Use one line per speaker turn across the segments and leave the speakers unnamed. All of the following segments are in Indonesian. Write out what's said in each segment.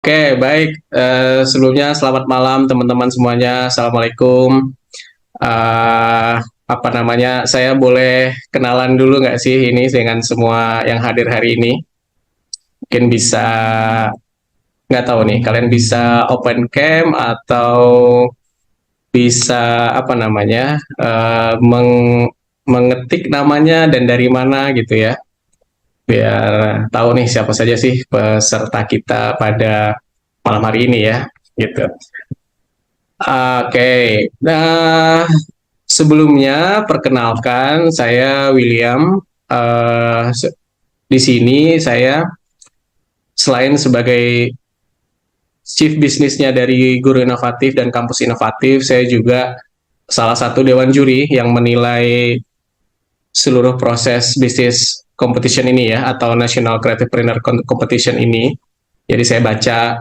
Baik. Sebelumnya selamat malam teman-teman semuanya. Assalamualaikum. Eh, apa namanya? Saya boleh kenalan dulu nggak sih ini dengan semua yang hadir hari ini? Mungkin bisa nggak tahu nih. Kalian bisa open cam atau bisa apa namanya? Mengetik namanya dan dari mana gitu ya? Biar tahu nih siapa saja sih peserta kita pada malam hari ini ya. Gitu. Nah sebelumnya perkenalkan saya William. Uh, di sini saya selain sebagai chief bisnisnya dari Guru Inovatif dan Kampus Inovatif, saya juga salah satu dewan juri yang menilai seluruh proses bisnis competition ini ya, atau National Creative Planner Competition ini. Jadi saya baca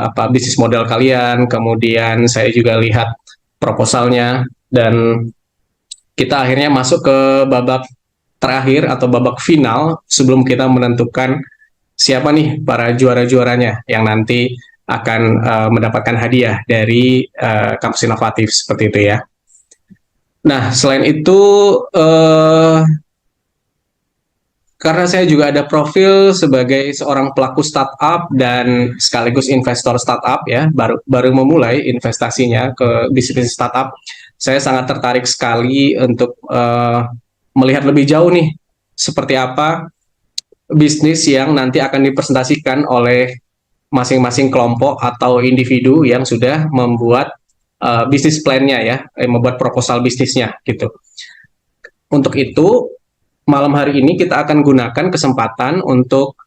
apa bisnis model kalian, kemudian saya juga lihat proposalnya, dan kita akhirnya masuk ke babak terakhir atau babak final sebelum kita menentukan siapa nih para juara-juaranya yang nanti akan mendapatkan hadiah dari kampus inovatif seperti itu ya. Nah, selain itu karena saya juga ada profil sebagai seorang pelaku startup dan sekaligus investor startup ya, baru memulai investasinya ke bisnis startup. Saya sangat tertarik sekali untuk melihat lebih jauh nih seperti apa bisnis yang nanti akan dipresentasikan oleh masing-masing kelompok atau individu yang sudah membuat bisnis plan-nya ya, membuat proposal bisnisnya gitu. Untuk itu malam hari ini kita akan gunakan kesempatan untuk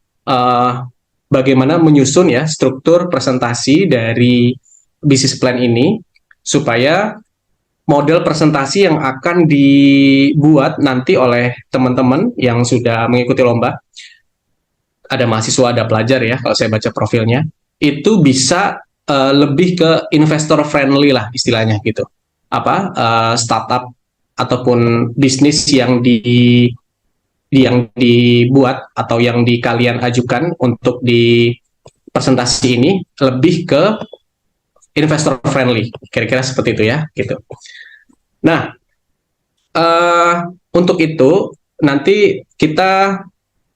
bagaimana menyusun ya struktur presentasi dari bisnis plan ini supaya model presentasi yang akan dibuat nanti oleh teman-teman yang sudah mengikuti lomba, ada mahasiswa, ada pelajar ya, kalau saya baca profilnya, itu bisa lebih ke investor friendly lah istilahnya gitu. Startup ataupun bisnis yang dibuat atau yang kalian ajukan untuk di presentasi ini lebih ke investor friendly, kira-kira seperti itu ya, gitu. Nah, untuk itu nanti kita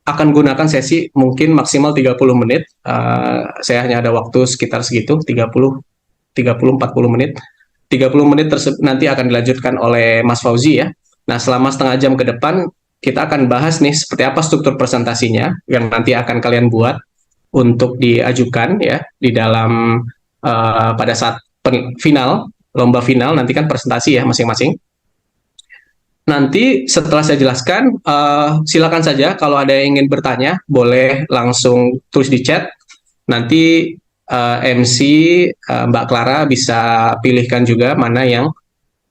akan gunakan sesi mungkin maksimal 30 menit. Saya hanya ada waktu sekitar segitu, 30-40 menit. 30 menit nanti akan dilanjutkan oleh Mas Fauzi ya. Nah, selama setengah jam ke depan, kita akan bahas nih seperti apa struktur presentasinya yang nanti akan kalian buat untuk diajukan ya di dalam pada saat final, lomba final, nanti kan presentasi ya masing-masing. Nanti setelah saya jelaskan, silakan saja kalau ada yang ingin bertanya, boleh langsung tulis di chat. Nanti MC Mbak Clara bisa pilihkan juga mana yang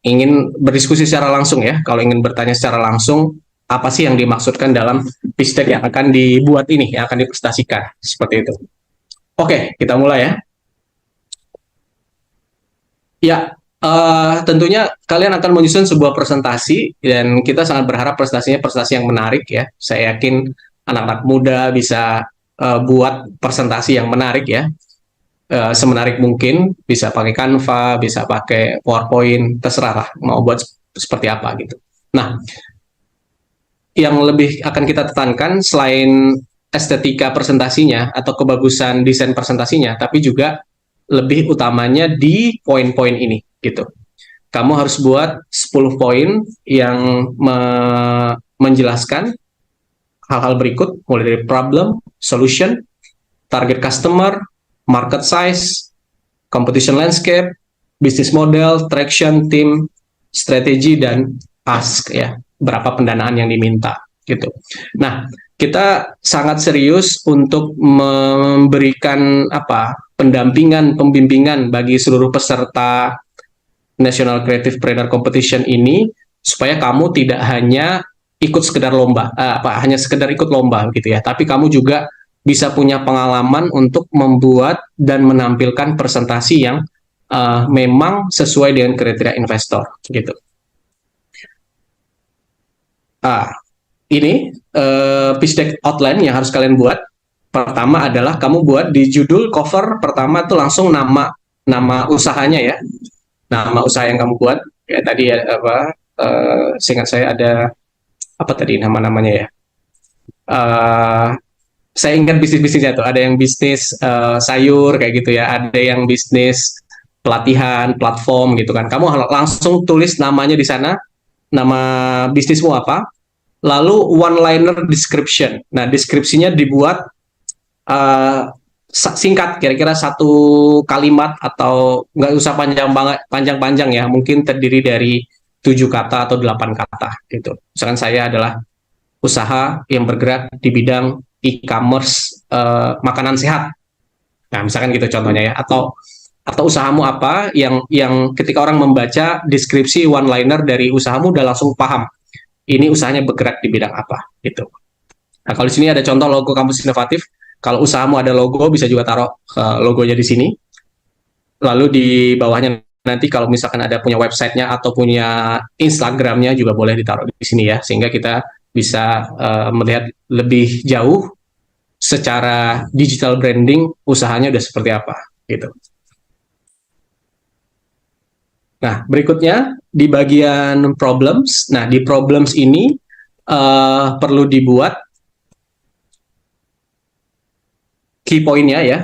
ingin berdiskusi secara langsung ya. Kalau ingin bertanya secara langsung, apa sih yang dimaksudkan dalam pitch deck yang akan dibuat ini, yang akan dipresentasikan, seperti itu. Oke, kita mulai ya. Ya, tentunya kalian akan menyusun sebuah presentasi dan kita sangat berharap presentasinya presentasi yang menarik ya. Saya yakin anak-anak muda bisa buat presentasi yang menarik ya. Semenarik mungkin, bisa pakai Canva, bisa pakai PowerPoint, terserah lah mau buat seperti apa gitu. Nah, yang lebih akan kita tekankan selain estetika presentasinya atau kebagusan desain presentasinya, tapi juga lebih utamanya di poin-poin ini gitu. Kamu harus buat 10 poin yang menjelaskan hal-hal berikut, mulai dari problem, solution, target customer, market size, competition landscape, business model, traction, team, strategi, dan ask ya, berapa pendanaan yang diminta gitu. Nah, kita sangat serius untuk memberikan pendampingan, pembimbingan bagi seluruh peserta National Creative Planner Competition ini supaya kamu tidak hanya ikut sekedar lomba, hanya sekedar ikut lomba gitu ya, tapi kamu juga bisa punya pengalaman untuk membuat dan menampilkan presentasi yang memang sesuai dengan kriteria investor gitu. Ini pitch deck outline yang harus kalian buat. Pertama adalah kamu buat di judul cover pertama tuh langsung nama nama usahanya ya, nama usaha yang kamu buat. Ya tadi ya apa, seingat saya ada apa tadi nama-namanya ya. Eh, saya ingat bisnis-bisnisnya tuh, ada yang bisnis sayur kayak gitu ya, ada yang bisnis pelatihan, platform gitu kan. Kamu langsung tulis namanya di sana, nama bisnismu apa, lalu one liner description. Nah, deskripsinya dibuat uh, singkat, kira-kira satu kalimat atau nggak usah panjang banget, panjang-panjang ya, mungkin terdiri dari 7 kata atau 8 kata gitu. Misalkan saya adalah usaha yang bergerak di bidang e-commerce makanan sehat. Nah, misalkan gitu contohnya ya. Atau usahamu apa yang ketika orang membaca deskripsi one liner dari usahamu udah langsung paham ini usahanya bergerak di bidang apa gitu. Nah, kalau di sini ada contoh logo kampus inovatif. Kalau usahamu ada logo, bisa juga taruh logonya di sini. Lalu di bawahnya nanti kalau misalkan ada punya websitenya atau punya Instagramnya juga boleh ditaruh di sini ya, sehingga kita bisa melihat lebih jauh secara digital branding usahanya udah seperti apa gitu. Nah, berikutnya di bagian problems. Nah, di problems ini perlu dibuat key point-nya ya.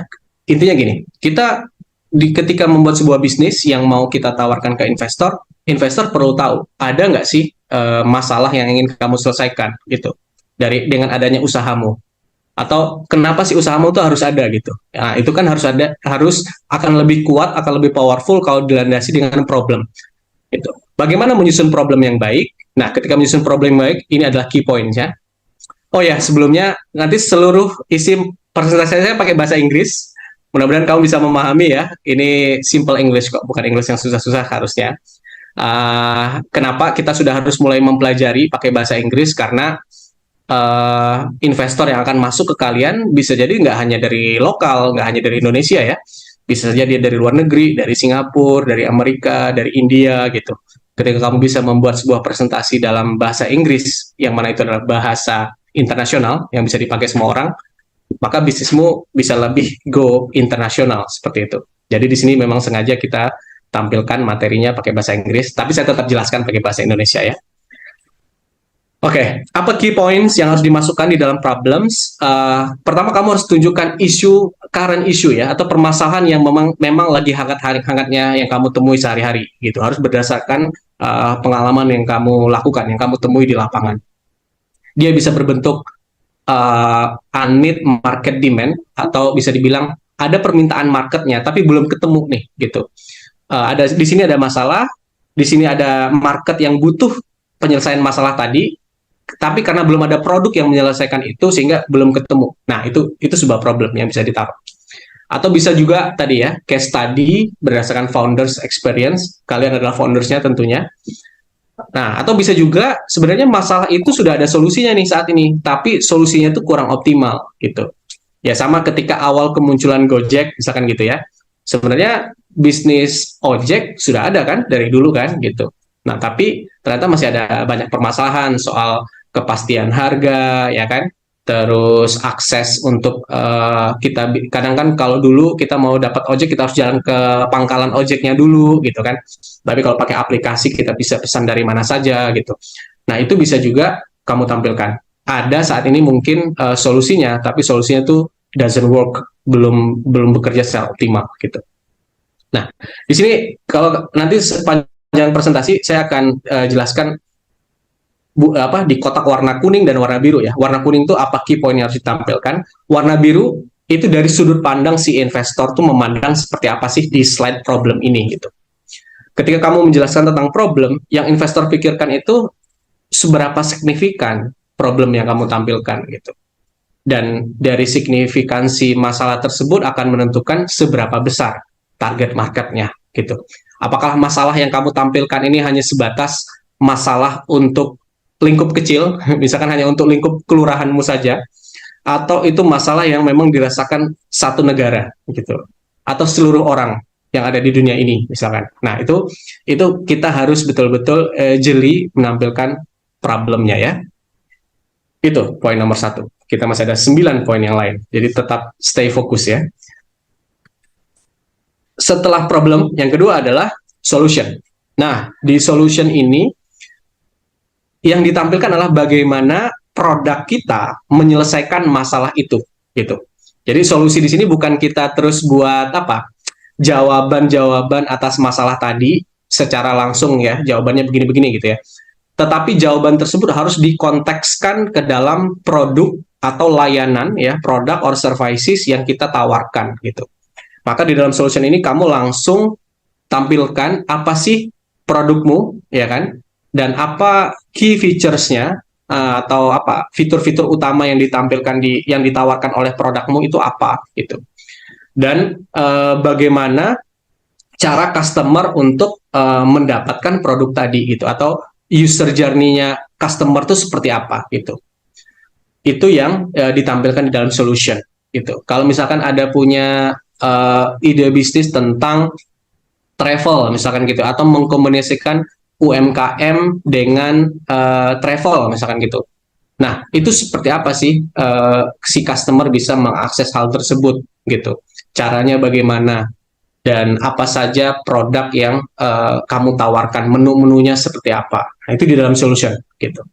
Intinya gini, kita ketika membuat sebuah bisnis yang mau kita tawarkan ke investor, investor perlu tahu ada nggak sih masalah yang ingin kamu selesaikan gitu dari dengan adanya usahamu, atau kenapa sih usahamu tuh harus ada gitu. Nah, itu kan harus ada, harus akan lebih kuat, akan lebih powerful kalau dilandasi dengan problem gitu. Bagaimana menyusun problem yang baik? Nah, ketika menyusun problem yang baik, ini adalah key points-nya. Oh ya, sebelumnya nanti seluruh isi presentasi saya pakai bahasa Inggris. Mudah-mudahan kamu bisa memahami ya. Ini simple English kok, bukan English yang susah-susah harusnya. Kenapa kita sudah harus mulai mempelajari pakai bahasa Inggris? Karena investor yang akan masuk ke kalian bisa jadi nggak hanya dari lokal, nggak hanya dari Indonesia ya. Bisa saja dia dari luar negeri, dari Singapura, dari Amerika, dari India gitu. Ketika kamu bisa membuat sebuah presentasi dalam bahasa Inggris, yang mana itu adalah bahasa internasional yang bisa dipakai semua orang, maka bisnismu bisa lebih go internasional seperti itu. Jadi di sini memang sengaja kita tampilkan materinya pakai bahasa Inggris, tapi saya tetap jelaskan pakai bahasa Indonesia ya. Oke, apa key points yang harus dimasukkan di dalam problems? Pertama, kamu harus tunjukkan isu, current issue ya, atau permasalahan yang memang lagi hangat-hangatnya yang kamu temui sehari-hari gitu. Harus berdasarkan pengalaman yang kamu lakukan, yang kamu temui di lapangan. Dia bisa berbentuk unmet market demand, atau bisa dibilang ada permintaan marketnya tapi belum ketemu nih gitu. Ada di sini ada masalah, di sini ada market yang butuh penyelesaian masalah tadi, tapi karena belum ada produk yang menyelesaikan itu sehingga belum ketemu. Nah, itu sebuah problem yang bisa ditaruh. Atau bisa juga tadi ya, case study berdasarkan founders experience, kalian adalah foundersnya tentunya. Nah, atau bisa juga sebenarnya masalah itu sudah ada solusinya nih saat ini, tapi solusinya itu kurang optimal gitu. Ya sama ketika awal kemunculan Gojek, misalkan gitu ya. Sebenarnya bisnis ojek sudah ada kan dari dulu kan gitu. Nah, tapi ternyata masih ada banyak permasalahan soal kepastian harga, ya kan? Terus akses untuk kita, kadang kan kalau dulu kita mau dapat ojek kita harus jalan ke pangkalan ojeknya dulu gitu kan. Tapi kalau pakai aplikasi kita bisa pesan dari mana saja gitu. Nah, itu bisa juga kamu tampilkan. Ada saat ini mungkin solusinya, tapi solusinya tuh doesn't work, belum belum bekerja secara optimal gitu. Nah, di sini kalau nanti sepanjang presentasi saya akan jelaskan di kotak warna kuning dan warna biru ya. Warna kuning itu apa key point yang harus ditampilkan. Warna biru itu dari sudut pandang si investor tuh memandang seperti apa sih di slide problem ini gitu. Ketika kamu menjelaskan tentang problem, yang investor pikirkan itu seberapa signifikan problem yang kamu tampilkan gitu. Dan dari signifikansi masalah tersebut akan menentukan seberapa besar target marketnya gitu. Apakah masalah yang kamu tampilkan ini hanya sebatas masalah untuk lingkup kecil, misalkan hanya untuk lingkup kelurahanmu saja, atau itu masalah yang memang dirasakan satu negara gitu, atau seluruh orang yang ada di dunia ini misalkan. Nah, itu kita harus betul-betul jeli menampilkan problemnya ya. Itu poin nomor 1. Kita masih ada 9 poin yang lain. Jadi tetap stay fokus ya. Setelah problem, yang kedua adalah solution. Nah, di solution ini yang ditampilkan adalah bagaimana produk kita menyelesaikan masalah itu, gitu. Jadi solusi di sini bukan kita terus buat apa? Jawaban-jawaban atas masalah tadi secara langsung ya, jawabannya begini-begini gitu ya. Tetapi jawaban tersebut harus dikontekskan ke dalam produk atau layanan ya, produk or services yang kita tawarkan gitu. Maka di dalam solution ini kamu langsung tampilkan apa sih produkmu, ya kan? Dan apa key features-nya atau apa fitur-fitur utama yang ditampilkan yang ditawarkan oleh produkmu itu apa gitu. Dan bagaimana cara customer untuk mendapatkan produk tadi gitu, atau user journey-nya customer itu seperti apa gitu. Itu yang ditampilkan di dalam solution gitu. Kalau misalkan ada punya ide bisnis tentang travel misalkan gitu, atau mengkomunikasikan UMKM dengan travel misalkan gitu. Nah, itu seperti apa sih si customer bisa mengakses hal tersebut gitu. Caranya bagaimana dan apa saja produk yang kamu tawarkan, menu-menunya seperti apa. Nah, itu di dalam solution gitu.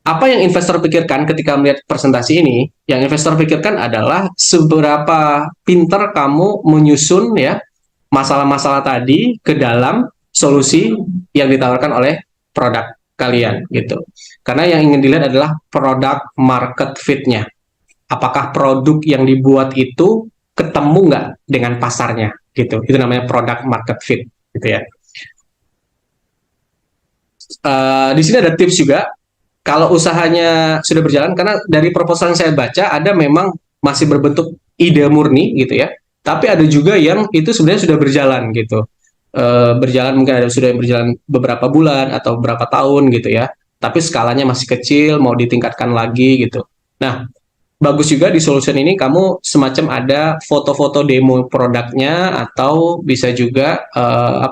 Apa yang investor pikirkan ketika melihat presentasi ini? Yang investor pikirkan adalah seberapa pintar kamu menyusun ya masalah-masalah tadi ke dalam solusi yang ditawarkan oleh produk kalian gitu. Karena yang ingin dilihat adalah produk market fit-nya. Apakah produk yang dibuat itu ketemu nggak dengan pasarnya gitu. Itu namanya product market fit gitu ya. Di sini ada tips juga. Kalau usahanya sudah berjalan, karena dari proposal yang saya baca ada memang masih berbentuk ide murni gitu ya. Tapi ada juga yang itu sebenarnya sudah berjalan gitu. Berjalan mungkin ada sudah berjalan beberapa bulan atau beberapa tahun gitu ya. Tapi skalanya masih kecil, mau ditingkatkan lagi gitu. Nah, bagus juga di solution ini kamu semacam ada foto-foto demo produknya, atau bisa juga uh,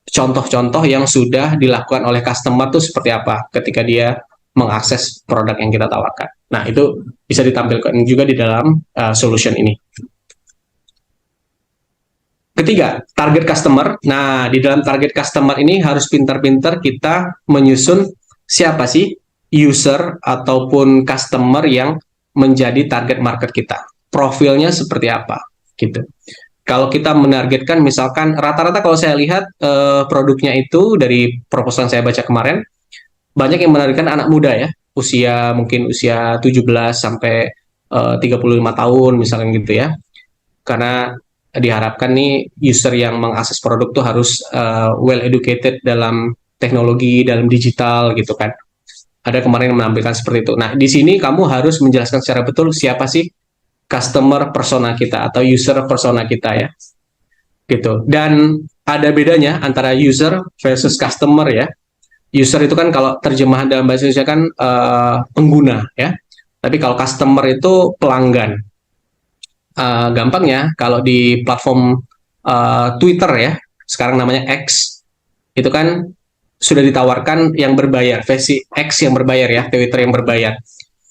contoh-contoh yang sudah dilakukan oleh customer tuh seperti apa ketika dia mengakses produk yang kita tawarkan. Nah, itu bisa ditampilkan juga di dalam solution ini. Ketiga, target customer. Nah, di dalam target customer ini harus pintar-pintar kita menyusun siapa sih user ataupun customer yang menjadi target market kita. Profilnya seperti apa, gitu. Kalau kita menargetkan misalkan rata-rata kalau saya lihat produknya itu dari proposal yang saya baca kemarin, banyak yang menargetkan anak muda ya, mungkin usia 17 sampai 35 tahun misalkan gitu ya. Karena diharapkan nih user yang mengakses produk tuh harus well educated dalam teknologi, dalam digital gitu kan. Ada kemarin yang menampilkan seperti itu. Nah, di sini kamu harus menjelaskan secara betul siapa sih customer persona kita atau user persona kita ya. Gitu. Dan ada bedanya antara user versus customer ya. User itu kan kalau terjemahan dalam bahasa Indonesia kan pengguna ya. Tapi kalau customer itu pelanggan. Gampangnya kalau di platform Twitter ya, sekarang namanya X, itu kan sudah ditawarkan yang berbayar, versi X yang berbayar ya, Twitter yang berbayar.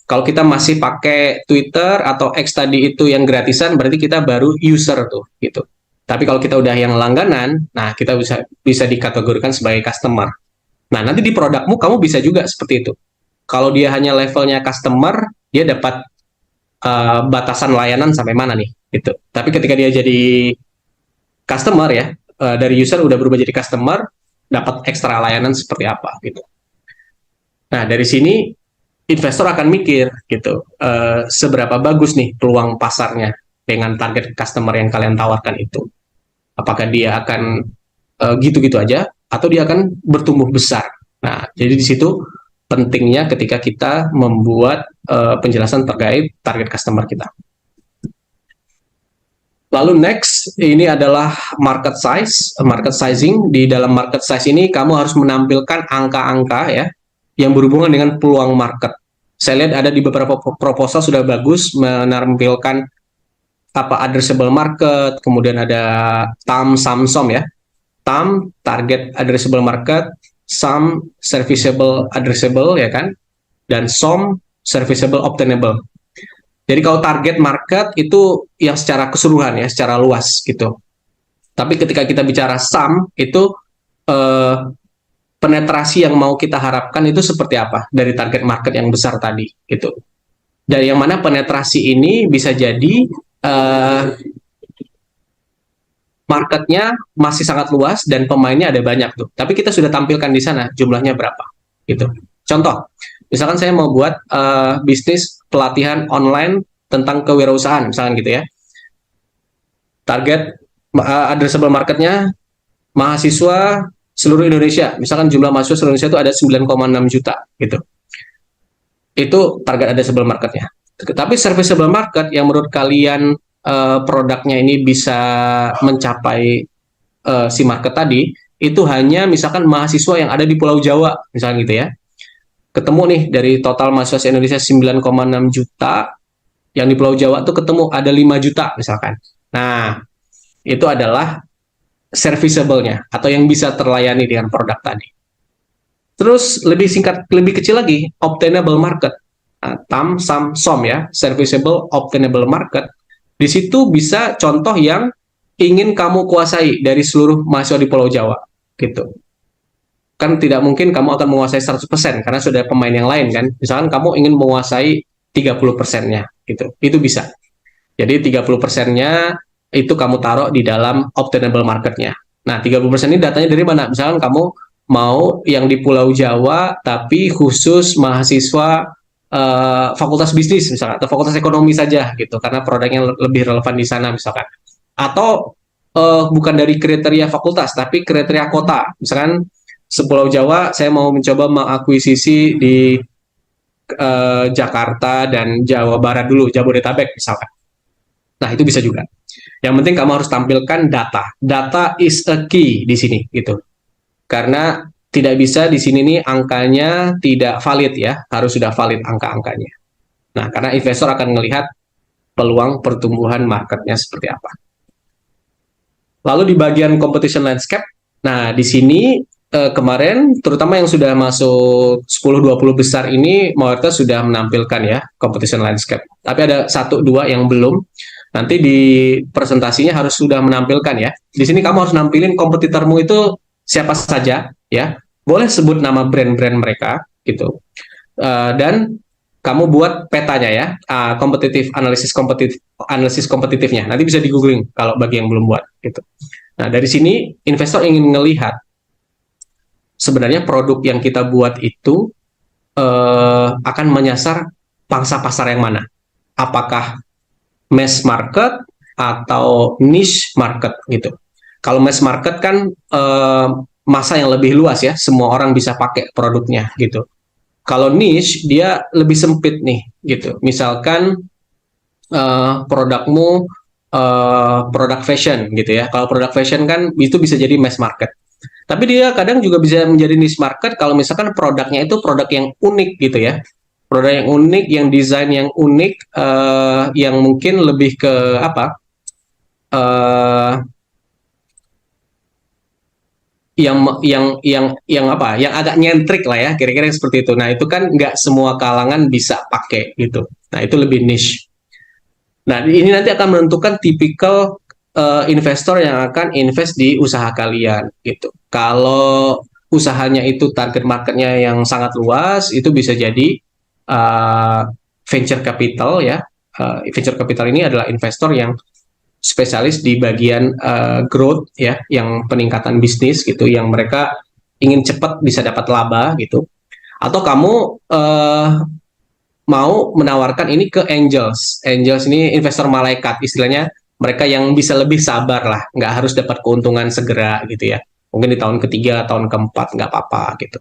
Kalau kita masih pakai Twitter atau X tadi itu yang gratisan, berarti kita baru user tuh, gitu. Tapi kalau kita udah yang langganan, nah kita bisa dikategorikan sebagai customer. Nah, nanti di produkmu kamu bisa juga seperti itu. Kalau dia hanya levelnya customer, dia dapat batasan layanan sampai mana nih, gitu. Tapi ketika dia jadi customer ya, dari user udah berubah jadi customer, dapat ekstra layanan seperti apa, gitu. Nah, dari sini investor akan mikir gitu, seberapa bagus nih peluang pasarnya dengan target customer yang kalian tawarkan itu. Apakah dia akan gitu-gitu aja atau dia akan bertumbuh besar. Nah, jadi di situ pentingnya ketika kita membuat penjelasan terkait target customer kita. Lalu next, ini adalah market size, market sizing. Di dalam market size ini kamu harus menampilkan angka-angka ya yang berhubungan dengan peluang market. Saya lihat ada di beberapa proposal sudah bagus menampilkan apa addressable market, kemudian ada TAM, SAM, SOM ya. TAM, target addressable market, SAM, serviceable addressable ya kan. dan SOM serviceable obtainable. Jadi kalau target market itu yang secara keseluruhan ya, secara luas gitu. Tapi ketika kita bicara SAM itu eh, penetrasi yang mau kita harapkan itu seperti apa dari target market yang besar tadi gitu. Dari yang mana penetrasi ini bisa jadi eh, marketnya masih sangat luas dan pemainnya ada banyak tuh. Tapi kita sudah tampilkan di sana jumlahnya berapa gitu. Contoh, misalkan saya mau buat bisnis pelatihan online tentang kewirausahaan, misalkan gitu ya. Target addressable marketnya mahasiswa seluruh Indonesia. Misalkan jumlah mahasiswa seluruh Indonesia itu ada 9,6 juta gitu. Itu target addressable marketnya. Tapi serviceable market yang menurut kalian produknya ini bisa mencapai si market tadi, itu hanya misalkan mahasiswa yang ada di Pulau Jawa, misalkan gitu ya. Ketemu nih dari total mahasiswa Indonesia 9,6 juta, yang di Pulau Jawa tuh ketemu ada 5 juta misalkan. Nah, itu adalah serviceable-nya atau yang bisa terlayani dengan produk tadi. Terus lebih singkat, lebih kecil lagi, obtainable market. Nah, TAM, SAM, SOM ya, serviceable, obtainable market. Di situ bisa contoh yang ingin kamu kuasai dari seluruh mahasiswa di Pulau Jawa, gitu. Kan tidak mungkin kamu akan menguasai 100% karena sudah ada pemain yang lain kan. Misalkan kamu ingin menguasai 30%-nya, gitu. Itu bisa. Jadi 30%-nya itu kamu taruh di dalam obtainable market-nya. Nah, 30% ini datanya dari mana? Misalkan kamu mau yang di Pulau Jawa tapi khusus mahasiswa fakultas bisnis misalkan atau fakultas ekonomi saja gitu karena produknya lebih relevan di sana misalkan. Atau bukan dari kriteria fakultas tapi kriteria kota. Misalkan Pulau Jawa saya mau mencoba mengakuisisi di Jakarta dan Jawa Barat dulu, Jabodetabek misalkan. Nah, itu bisa juga. Yang penting kamu harus tampilkan data. Data is a key di sini gitu. Karena tidak bisa di sini nih angkanya tidak valid ya, harus sudah valid angka-angkanya. Nah, karena investor akan melihat peluang pertumbuhan marketnya seperti apa. Lalu di bagian competition landscape, nah di sini kemarin terutama yang sudah masuk 10-20 besar ini mayoritas sudah menampilkan ya competition landscape. Tapi ada 1-2 yang belum. Nanti di presentasinya harus sudah menampilkan ya. Di sini kamu harus nampilin kompetitormu itu siapa saja ya. Boleh sebut nama brand-brand mereka gitu. Dan kamu buat petanya ya, kompetitif analisis kompetitifnya. Nanti bisa di googling kalau bagi yang belum buat gitu. Nah, dari sini investor ingin melihat sebenarnya produk yang kita buat itu akan menyasar pangsa pasar yang mana? Apakah mass market atau niche market gitu? Kalau mass market kan masa yang lebih luas ya, semua orang bisa pakai produknya gitu. Kalau niche dia lebih sempit nih gitu. Misalkan produkmu produk fashion gitu ya. Kalau produk fashion kan itu bisa jadi mass market. Tapi dia kadang juga bisa menjadi niche market kalau misalkan produknya itu produk yang unik gitu ya. Produk yang unik, yang desain yang unik, yang mungkin lebih ke apa? Uh, yang apa? Yang agak nyentrik lah ya, kira-kira seperti itu. Nah itu kan nggak semua kalangan bisa pakai gitu. Nah itu lebih niche. Nah ini nanti akan menentukan tipikal investor yang akan invest di usaha kalian gitu. Kalau usahanya itu target marketnya yang sangat luas, itu bisa jadi venture capital ya. Venture capital ini adalah investor yang spesialis di bagian growth ya, yang peningkatan bisnis gitu, yang mereka ingin cepat bisa dapat laba gitu. Atau kamu mau menawarkan ini ke angels. Angels ini investor malaikat, istilahnya mereka yang bisa lebih sabar lah, nggak harus dapat keuntungan segera gitu ya. Mungkin di tahun ketiga, tahun keempat nggak apa-apa gitu.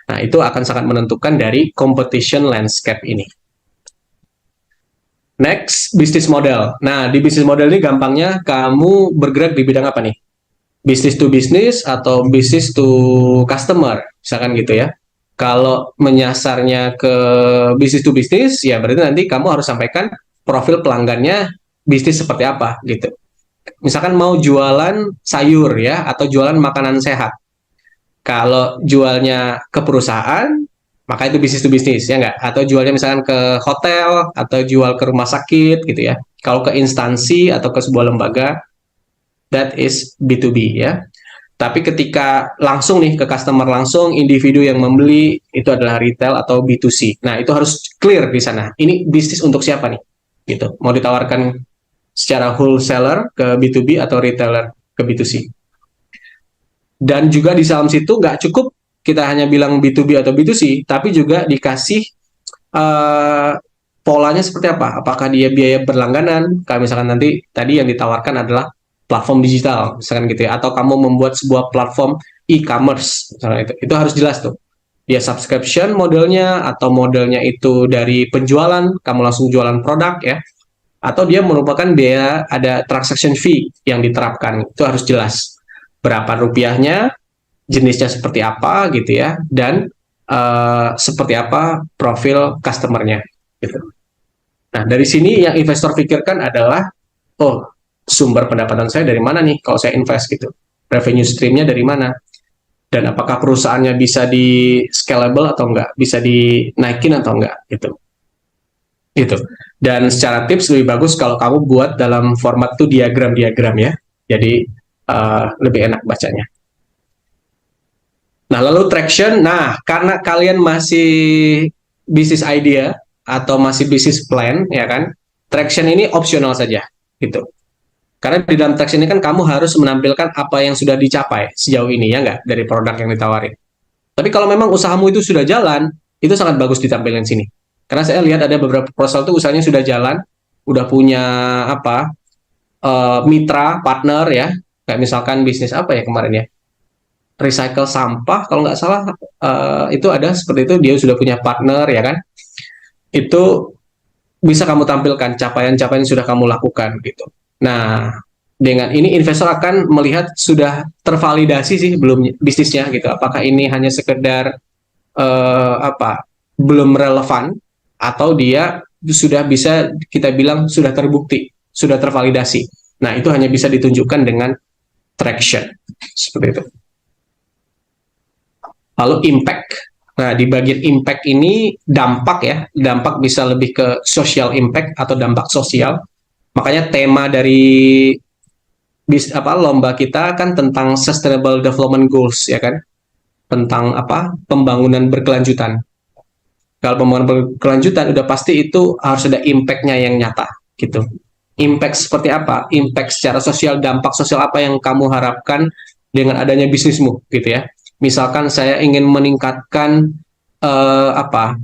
Nah itu akan sangat menentukan dari competition landscape ini. Next, bisnis model. Nah, di bisnis model ini gampangnya kamu bergerak di bidang apa nih? Business to business atau business to customer, misalkan gitu ya. Kalau menyasarnya ke business to business, ya berarti nanti kamu harus sampaikan profil pelanggannya bisnis seperti apa gitu. Misalkan mau jualan sayur ya, atau jualan makanan sehat. Kalau jualnya ke perusahaan, maka itu bisnis to bisnis ya nggak, atau jualnya misalkan ke hotel atau jual ke rumah sakit gitu ya. Kalau ke instansi atau ke sebuah lembaga, that is B2B ya. Tapi ketika langsung nih ke customer langsung, individu yang membeli, itu adalah retail atau B2C. Nah, itu harus clear di sana. Ini bisnis untuk siapa nih? Gitu. Mau ditawarkan secara wholesaler ke B2B atau retailer ke B2C. Dan juga di dalam situ nggak cukup kita hanya bilang B2B atau B2C, tapi juga dikasih uh, polanya seperti apa. Apakah dia biaya berlangganan? Kalau misalkan nanti tadi yang ditawarkan adalah platform digital, misalkan gitu ya. Atau kamu membuat sebuah platform e-commerce, misalnya itu harus jelas tuh. Dia subscription modelnya, atau modelnya itu dari penjualan, kamu langsung jualan produk ya. Atau dia merupakan biaya, ada transaction fee yang diterapkan, itu harus jelas. Berapa rupiahnya, jenisnya seperti apa gitu ya, dan seperti apa profil customernya gitu. Nah, dari sini yang investor pikirkan adalah, oh, sumber pendapatan saya dari mana nih kalau saya invest gitu. Revenue streamnya dari mana? Dan apakah perusahaannya bisa di scalable atau enggak? Bisa dinaikin atau enggak gitu. Gitu. Dan secara tips lebih bagus kalau kamu buat dalam format tuh diagram-diagram ya. Jadi lebih enak bacanya. Nah, lalu traction. Nah, karena kalian masih bisnis idea atau masih bisnis plan, ya kan? Traction ini opsional saja, gitu. Karena di dalam traction ini kan kamu harus menampilkan apa yang sudah dicapai sejauh ini, ya nggak? Dari produk yang ditawarin. Tapi kalau memang usahamu itu sudah jalan, itu sangat bagus ditampilkan sini. Karena saya lihat ada beberapa proposal tuh usahanya sudah jalan, udah punya apa, mitra, partner ya. Kayak misalkan bisnis apa ya kemarin ya? Recycle sampah kalau nggak salah, itu ada seperti itu, dia sudah punya partner ya kan, itu bisa kamu tampilkan capaian-capaian yang sudah kamu lakukan gitu. Nah, dengan ini investor akan melihat sudah tervalidasi sih belum bisnisnya gitu, apakah ini hanya sekedar apa, belum relevan, atau dia sudah bisa kita bilang sudah terbukti, sudah tervalidasi. Nah, itu hanya bisa ditunjukkan dengan traction seperti itu. Lalu impact. Nah, di bagian impact ini dampak ya, dampak bisa lebih ke social impact atau dampak sosial. Makanya tema dari lomba kita kan tentang sustainable development goals ya kan, tentang apa, pembangunan berkelanjutan. Kalau pembangunan berkelanjutan udah pasti itu harus ada impact-nya yang nyata gitu. Impact seperti apa? Impact secara sosial, dampak sosial apa yang kamu harapkan dengan adanya bisnismu gitu ya. Misalkan saya ingin meningkatkan apa,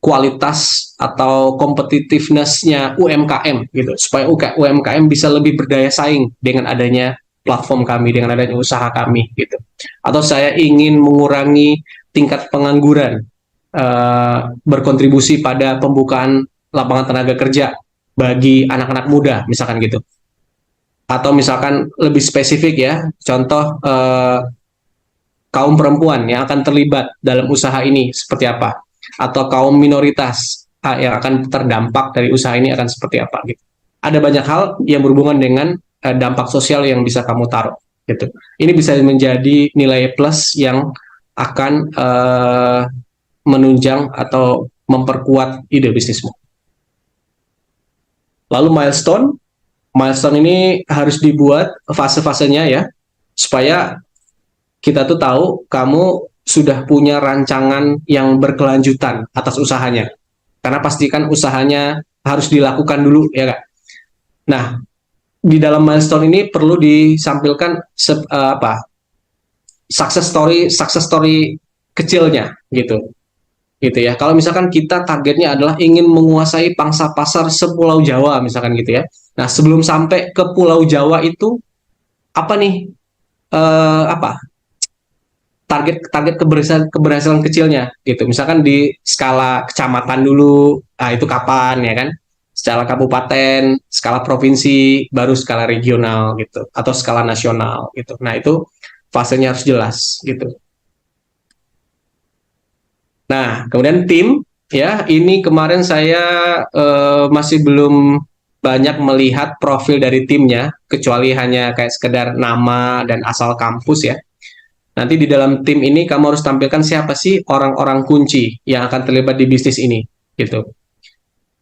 kualitas atau competitiveness-nya UMKM gitu, supaya UMKM bisa lebih berdaya saing dengan adanya platform kami, dengan adanya usaha kami gitu. Atau saya ingin mengurangi tingkat pengangguran, berkontribusi pada pembukaan lapangan tenaga kerja bagi anak-anak muda misalkan gitu. Atau misalkan lebih spesifik ya, contoh kaum perempuan yang akan terlibat dalam usaha ini seperti apa, atau kaum minoritas yang akan terdampak dari usaha ini akan seperti apa gitu. Ada banyak hal yang berhubungan dengan dampak sosial yang bisa kamu taruh gitu. Ini bisa menjadi nilai plus yang akan menunjang atau memperkuat ide bisnismu. Lalu milestone, milestone ini harus dibuat fase-fasenya ya, supaya kita tuh tahu kamu sudah punya rancangan yang berkelanjutan atas usahanya. Karena pastikan usahanya harus dilakukan dulu ya Kak. Nah, di dalam milestone ini perlu disampilkan apa? Success story kecilnya gitu. Gitu ya. Kalau misalkan kita targetnya adalah ingin menguasai pangsa pasar sepulau Jawa misalkan gitu ya. Nah, sebelum sampai ke Pulau Jawa itu apa nih, apa target keberhasilan kecilnya gitu, misalkan di skala kecamatan dulu, nah itu kapan ya kan, skala kabupaten, skala provinsi, baru skala regional gitu, atau skala nasional gitu. Nah itu fasenya harus jelas gitu. Nah kemudian tim ya, ini kemarin saya masih belum banyak melihat profil dari timnya, kecuali hanya kayak sekedar nama dan asal kampus ya. Nanti di dalam tim ini kamu harus tampilkan siapa sih orang-orang kunci yang akan terlibat di bisnis ini, gitu.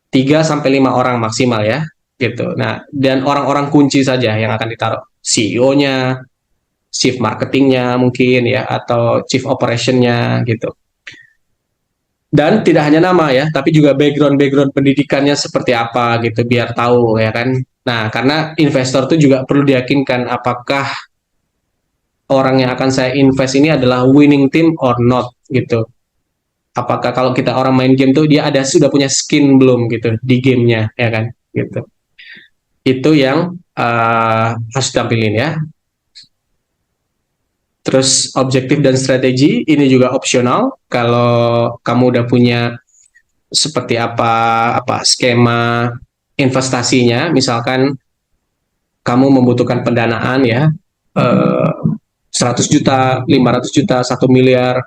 3 sampai 5 orang maksimal ya, gitu. Nah, dan orang-orang kunci saja yang akan ditaruh. CEO-nya, chief marketingnya mungkin ya, atau chief operation-nya gitu. Dan tidak hanya nama ya, tapi juga background pendidikannya seperti apa gitu, biar tahu ya kan. Nah, karena investor tuh juga perlu diyakinkan apakah orang yang akan saya invest ini adalah winning team or not gitu. Apakah kalau kita orang main game tuh dia sudah punya skin belum gitu di gamenya ya kan gitu. Itu yang harus ditampilin ya. Terus objektif dan strategi ini juga opsional. Kalau kamu udah punya seperti apa skema investasinya, misalkan kamu membutuhkan pendanaan ya, 100 juta, 500 juta, 1 miliar.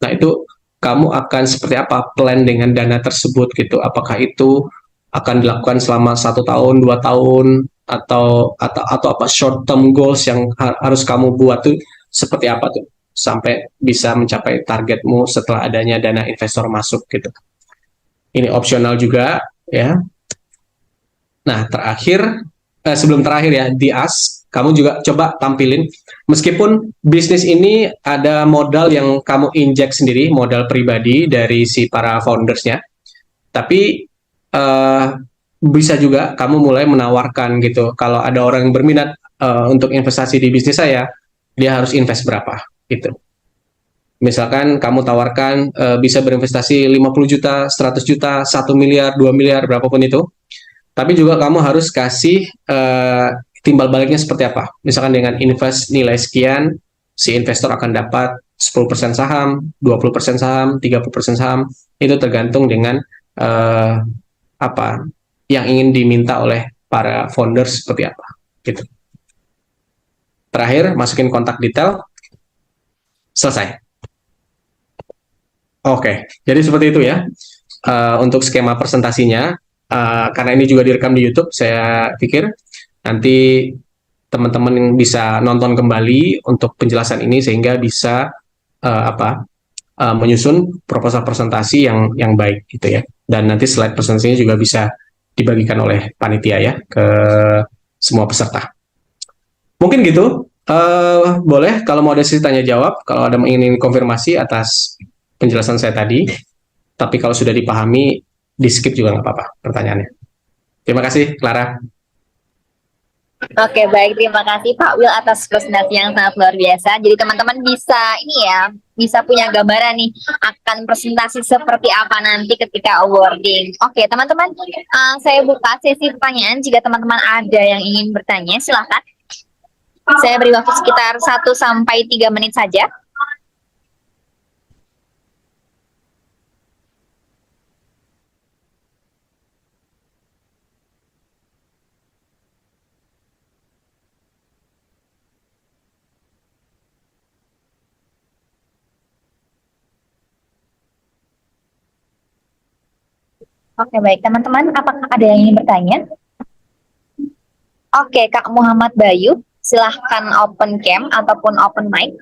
Nah, itu kamu akan seperti apa plan dengan dana tersebut gitu. Apakah itu akan dilakukan selama 1 tahun, 2 tahun, atau apa short term goals yang harus kamu buat tuh seperti apa tuh sampai bisa mencapai targetmu setelah adanya dana investor masuk gitu. Ini opsional juga ya. Nah, sebelum terakhir ya, di as, kamu juga coba tampilin, meskipun bisnis ini ada modal yang kamu injek sendiri, modal pribadi dari si para foundersnya, tapi bisa juga kamu mulai menawarkan gitu, kalau ada orang yang berminat untuk investasi di bisnis saya, dia harus invest berapa gitu. Misalkan kamu tawarkan bisa berinvestasi 50 juta, 100 juta, 1 miliar, 2 miliar, berapapun itu. Tapi juga kamu harus kasih timbal baliknya seperti apa. Misalkan dengan invest nilai sekian, si investor akan dapat 10% saham, 20% saham, 30% saham. Itu tergantung dengan apa yang ingin diminta oleh para founder seperti apa. Gitu. Terakhir, masukin kontak detail, selesai. Oke, jadi seperti itu ya. Untuk skema presentasinya, karena ini juga direkam di YouTube, saya pikir nanti teman-teman bisa nonton kembali untuk penjelasan ini sehingga bisa menyusun proposal presentasi yang baik gitu ya. Dan nanti slide presentasinya juga bisa dibagikan oleh panitia ya ke semua peserta. Mungkin gitu. Boleh kalau mau ada sesi tanya jawab, kalau ada ingin konfirmasi atas penjelasan saya tadi. Tapi kalau sudah dipahami, di skip juga nggak apa-apa pertanyaannya. Terima kasih, Clara.
Oke, baik. Terima kasih Pak Will atas presentasi yang sangat luar biasa. Jadi teman-teman bisa bisa punya gambaran nih akan presentasi seperti apa nanti ketika awarding. Oke, teman-teman, saya buka sesi pertanyaan. Jika teman-teman ada yang ingin bertanya, silahkan. Saya beri waktu sekitar 1 sampai 3 menit saja. Oke, baik. Teman-teman, apakah ada yang ingin bertanya? Oke, Kak Muhammad Bayu, silahkan open cam ataupun open mic.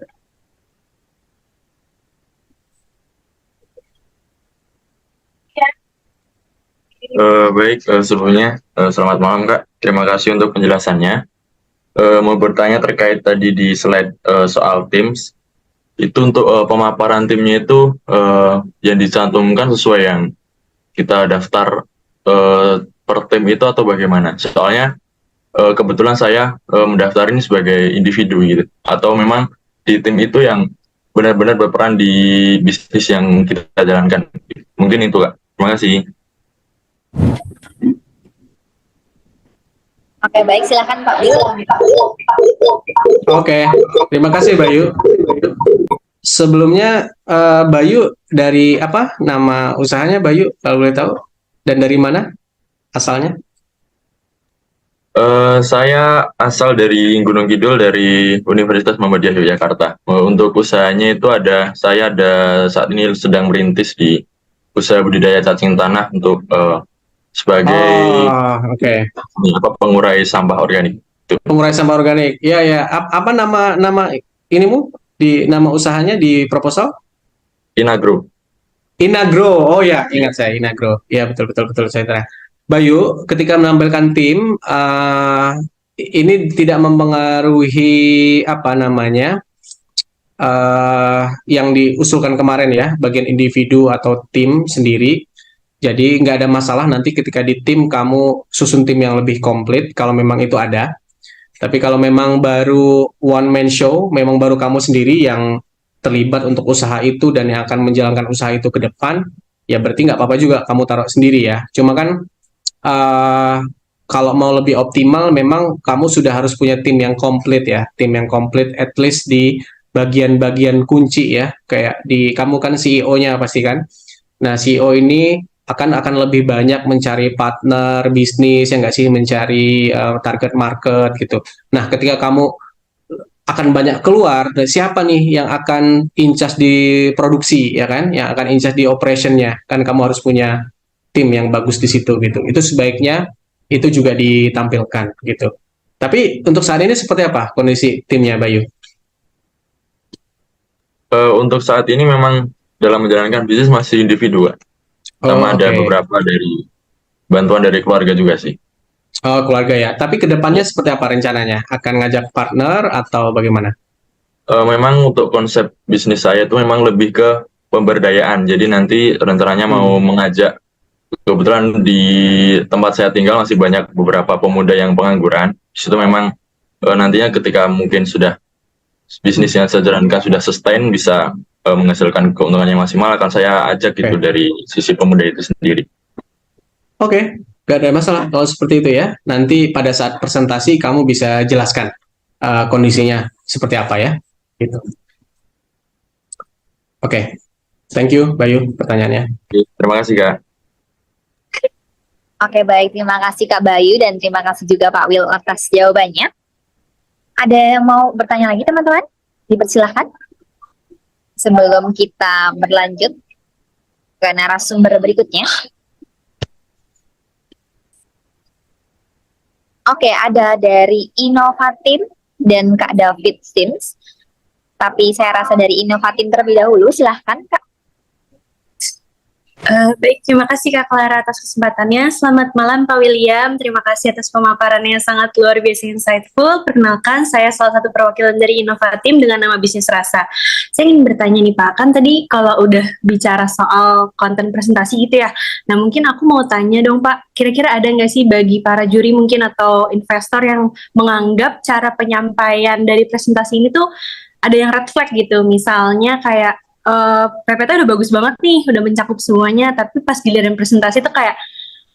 Baik, sebelumnya selamat malam Kak. Terima kasih untuk penjelasannya. Mau bertanya terkait tadi di slide soal Teams. Itu untuk pemaparan timnya itu yang dicantumkan sesuai yang kita daftar per tim itu atau bagaimana? Soalnya kebetulan saya mendaftar ini sebagai individu gitu. Atau memang di tim itu yang benar-benar berperan di bisnis yang kita jalankan. Mungkin itu Kak. Terima kasih.
Oke, baik. Silakan Pak Will.
Oke, terima kasih Bayu. Sebelumnya Bayu dari apa nama usahanya Bayu kalau boleh tahu, dan dari mana asalnya?
Saya asal dari Gunung Kidul, dari Universitas Muhammadiyah Yogyakarta. Untuk usahanya itu saya saat ini sedang merintis di usaha budidaya cacing tanah untuk sebagai pengurai sampah organik.
Pengurai sampah organik. Ya ya. Apa nama inimu? di nama usahanya di proposal?
Inagro.
Inagro, oh ya, ingat saya Inagro. Ya betul betul betul saya terang. Bayu, ketika menampilkan tim, ini tidak mempengaruhi apa namanya yang diusulkan kemarin ya, bagian individu atau tim sendiri. Jadi nggak ada masalah nanti ketika di tim kamu susun tim yang lebih komplit kalau memang itu ada. Tapi kalau memang baru one man show, memang baru kamu sendiri yang terlibat untuk usaha itu dan yang akan menjalankan usaha itu ke depan, ya berarti nggak apa-apa juga kamu taruh sendiri ya. Cuma kan uh, kalau mau lebih optimal, memang kamu sudah harus punya tim yang komplit ya, tim yang komplit at least di bagian-bagian kunci ya, kayak di kamu kan CEO-nya pasti kan. Nah, CEO ini akan lebih banyak mencari partner bisnis yang nggak sih, mencari target market gitu. Nah, ketika kamu akan banyak keluar, siapa nih yang akan incas di produksi ya kan, yang akan incas di operationnya, kan kamu harus punya tim yang bagus di situ gitu. Itu sebaiknya itu juga ditampilkan gitu. Tapi untuk saat ini seperti apa kondisi timnya, Bayu?
Untuk saat ini memang dalam menjalankan bisnis masih individu, Kak.
Oh,
Sama ada
oke.
beberapa dari bantuan dari keluarga juga sih.
Oh, keluarga ya. Tapi kedepannya seperti apa rencananya? Akan ngajak partner atau bagaimana?
Memang untuk konsep bisnis saya itu memang lebih ke pemberdayaan. Jadi nanti rencananya mau
Hmm,
mengajak, kebetulan di tempat saya tinggal masih banyak beberapa pemuda yang pengangguran. Di situ memang nantinya ketika mungkin sudah bisnisnya saya jalankan sudah sustain, bisa menghasilkan keuntungan yang maksimal, akan saya ajak gitu
oke.
dari sisi pemuda itu sendiri.
Oke, nggak ada masalah kalau seperti itu ya. Nanti pada saat presentasi kamu bisa jelaskan kondisinya seperti apa ya. Gitu. Oke, thank you Bayu pertanyaannya.
Oke, terima kasih, Kak.
Oke, baik. Terima kasih Kak Bayu dan terima kasih juga Pak Will atas jawabannya. Ada yang mau bertanya lagi teman-teman? Dipersilahkan. Sebelum kita berlanjut ke narasumber berikutnya. Oke, ada dari Inovatim dan Kak David Sims. Tapi saya rasa dari Inovatim terlebih dahulu. Silahkan Kak.
Baik, terima kasih Kak Clara atas kesempatannya. Selamat malam Pak William, terima kasih atas pemaparannya yang sangat luar biasa insightful. Perkenalkan, saya salah satu perwakilan dari Inovatim dengan nama Bisnis Rasa. Saya ingin bertanya nih Pak, kan tadi kalau udah bicara soal konten presentasi gitu ya, nah mungkin aku mau tanya dong Pak, kira-kira ada nggak sih bagi para juri mungkin atau investor yang menganggap cara penyampaian dari presentasi ini tuh ada yang red flag gitu, misalnya kayak PPT udah bagus banget nih, udah mencakup semuanya, tapi pas giliran presentasi tuh kayak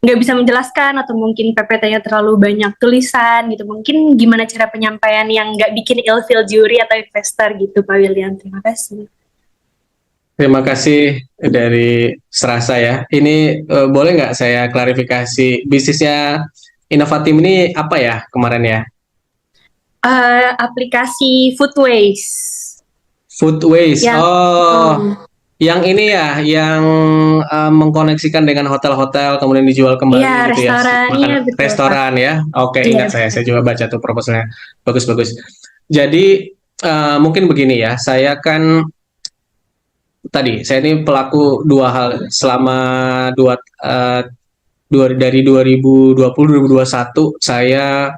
nggak bisa menjelaskan atau mungkin PPT-nya terlalu banyak tulisan gitu. Mungkin gimana cara penyampaian yang nggak bikin ilfeel juri atau investor gitu, Pak William. Terima kasih.
Terima kasih dari Serasa ya. Ini boleh nggak saya klarifikasi bisnisnya Inovatim ini apa ya kemarin ya?
Aplikasi Foodways
Foodways.
yang
Oh, yang ini ya, yang mengkoneksikan dengan hotel-hotel kemudian dijual
iya
kembali gitu ya,
restorannya
makan
betul Pak.
restoran ya. Oke,
Iya
ingat saya juga baca tuh proposalnya. Bagus-bagus. Jadi mungkin begini ya, saya kan tadi saya ini pelaku dua hal selama dua, eh, dari 2020 2021 saya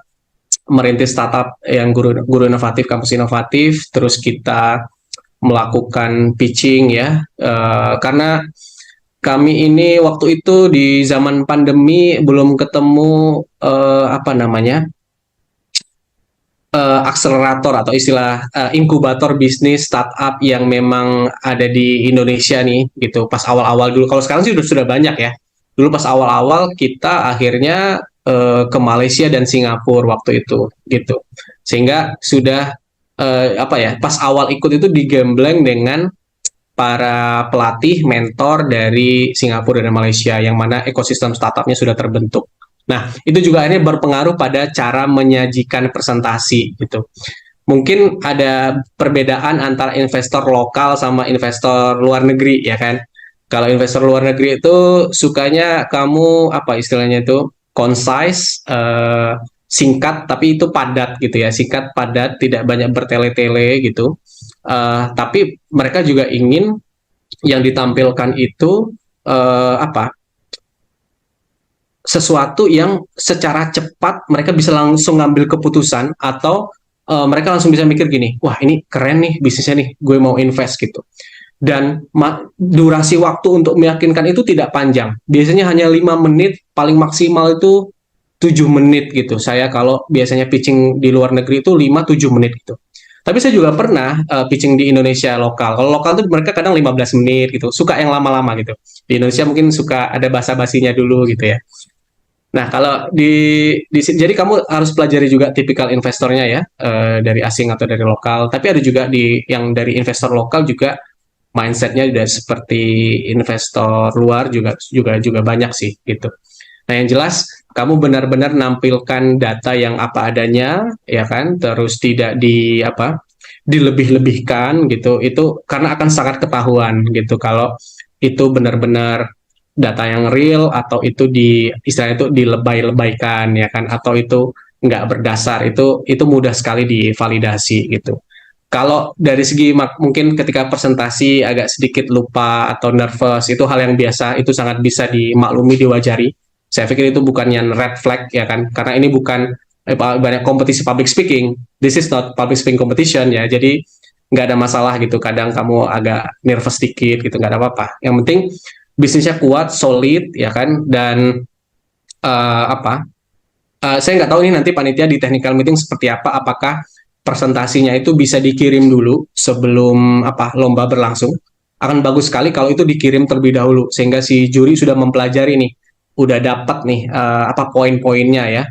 merintis startup yang guru inovatif, kampus inovatif, terus kita melakukan pitching ya, karena kami ini waktu itu di zaman pandemi belum ketemu apa namanya akselerator atau istilah inkubator bisnis startup yang memang ada di Indonesia nih gitu pas awal-awal dulu. Kalau sekarang sih sudah banyak ya. Dulu pas awal-awal kita akhirnya ke Malaysia dan Singapura waktu itu gitu. Sehingga sudah apa ya, pas awal ikut itu digembleng dengan para pelatih, mentor dari Singapura dan Malaysia, yang mana ekosistem startupnya sudah terbentuk. Nah, itu juga akhirnya berpengaruh pada cara menyajikan presentasi gitu. Mungkin ada perbedaan antara investor lokal sama investor luar negeri ya kan. Kalau investor luar negeri itu sukanya kamu apa istilahnya itu concise, singkat tapi itu padat gitu ya, singkat padat, tidak banyak bertele-tele gitu. Tapi mereka juga ingin yang ditampilkan itu apa, sesuatu yang secara cepat mereka bisa langsung ngambil keputusan, atau mereka langsung bisa mikir gini, wah ini keren nih bisnisnya nih, gue mau invest gitu. Dan durasi waktu untuk meyakinkan itu tidak panjang. Biasanya hanya 5 menit, paling maksimal itu 7 menit gitu. Saya kalau biasanya pitching di luar negeri itu 5-7 menit gitu. Tapi saya juga pernah pitching di Indonesia lokal. Kalau lokal tuh mereka kadang 15 menit gitu. Suka yang lama-lama gitu. Di Indonesia mungkin suka ada basa-basinya dulu gitu ya. Nah, kalau jadi kamu harus pelajari juga tipikal investornya ya, dari asing atau dari lokal. Tapi ada juga yang dari investor lokal juga mindsetnya udah seperti investor luar, juga banyak sih gitu. Nah, yang jelas kamu benar-benar nampilkan data yang apa adanya, ya kan? Terus tidak dilebih-lebihkan gitu. Itu karena akan sangat ketahuan gitu kalau itu benar-benar data yang real, atau itu istilahnya itu dilebay-lebaykan, ya kan, atau itu nggak berdasar. Itu mudah sekali divalidasi gitu. Kalau dari segi mungkin ketika presentasi agak sedikit lupa atau nervous, itu hal yang biasa, itu sangat bisa dimaklumi, diwajari. Saya pikir itu bukannya red flag, ya kan, karena ini bukan banyak kompetisi public speaking. This is not public speaking competition ya, jadi nggak ada masalah gitu. Kadang kamu agak nervous sedikit gitu, nggak ada apa-apa. Yang penting bisnisnya kuat, solid, ya kan, dan apa? Saya nggak tahu ini nanti panitia di technical meeting seperti apa. Apakah presentasinya itu bisa dikirim dulu sebelum lomba berlangsung? Akan bagus sekali kalau itu dikirim terlebih dahulu, sehingga si juri sudah mempelajari nih, udah dapat nih poin-poinnya ya.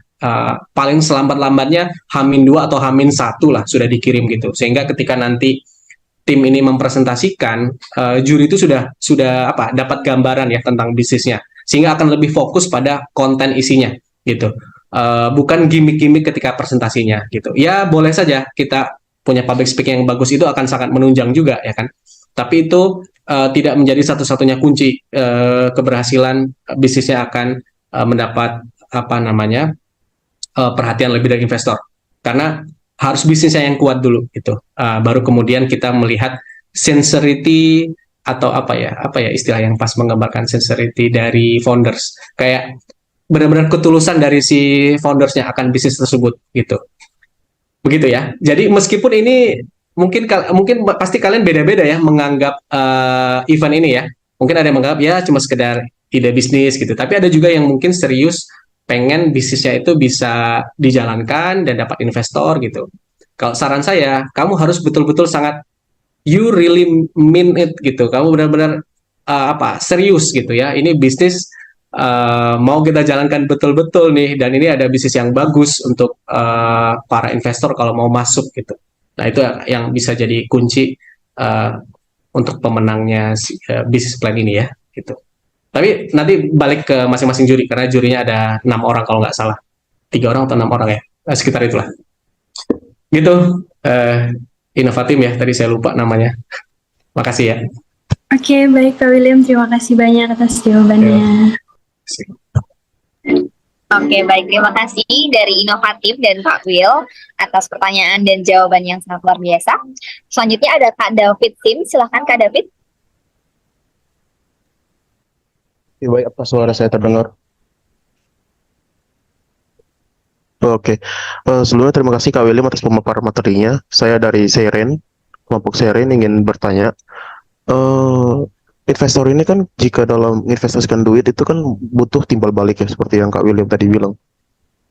Paling selambat-lambatnya H-2 atau H-1 lah sudah dikirim gitu, sehingga ketika nanti tim ini mempresentasikan, juri itu sudah dapat gambaran ya tentang bisnisnya, sehingga akan lebih fokus pada konten isinya gitu. Bukan gimmick-gimmick ketika presentasinya gitu. Ya boleh saja kita punya public speaking yang bagus, itu akan sangat menunjang juga ya kan. Tapi itu tidak menjadi satu-satunya kunci keberhasilan bisnisnya akan mendapat perhatian lebih dari investor. Karena harus bisnisnya yang kuat dulu gitu. Baru kemudian kita melihat sincerity, atau apa ya istilah yang pas menggambarkan sincerity dari founders. Kayak benar-benar ketulusan dari si foundersnya akan bisnis tersebut gitu. Begitu ya. Jadi meskipun ini mungkin pasti kalian beda-beda ya menganggap event ini ya. Mungkin ada yang menganggap ya cuma sekedar ide bisnis gitu. Tapi ada juga yang mungkin serius pengen bisnisnya itu bisa dijalankan dan dapat investor gitu. Kalau saran saya, kamu harus betul-betul sangat you really mean it gitu. Kamu benar-benar serius gitu ya. Ini bisnis mau kita jalankan betul-betul nih, dan ini ada bisnis yang bagus untuk para investor kalau mau masuk gitu. Nah, itu yang bisa jadi kunci untuk pemenangnya bisnis plan ini ya gitu. Tapi nanti balik ke masing-masing juri, karena jurinya ada 6 orang kalau nggak salah, 3 orang atau 6 orang ya, sekitar itulah. Gitu. Inovatif ya, tadi saya lupa namanya. Makasih ya.
Oke, baik Pak William, terima kasih banyak atas jawabannya.
Oke, baik. Terima kasih dari Inovatif dan Pak Will atas pertanyaan dan jawaban yang sangat luar biasa. Selanjutnya ada Kak David Tim. Silahkan Kak David.
Ya, baik, apa suara saya terdengar? Oke. Sebelumnya terima kasih Kak William atas pemaparan materinya. Saya dari Seren, kelompok Seren, ingin bertanya. Investor ini kan jika dalam investasikan duit itu kan butuh timbal balik ya, seperti yang Kak William tadi bilang.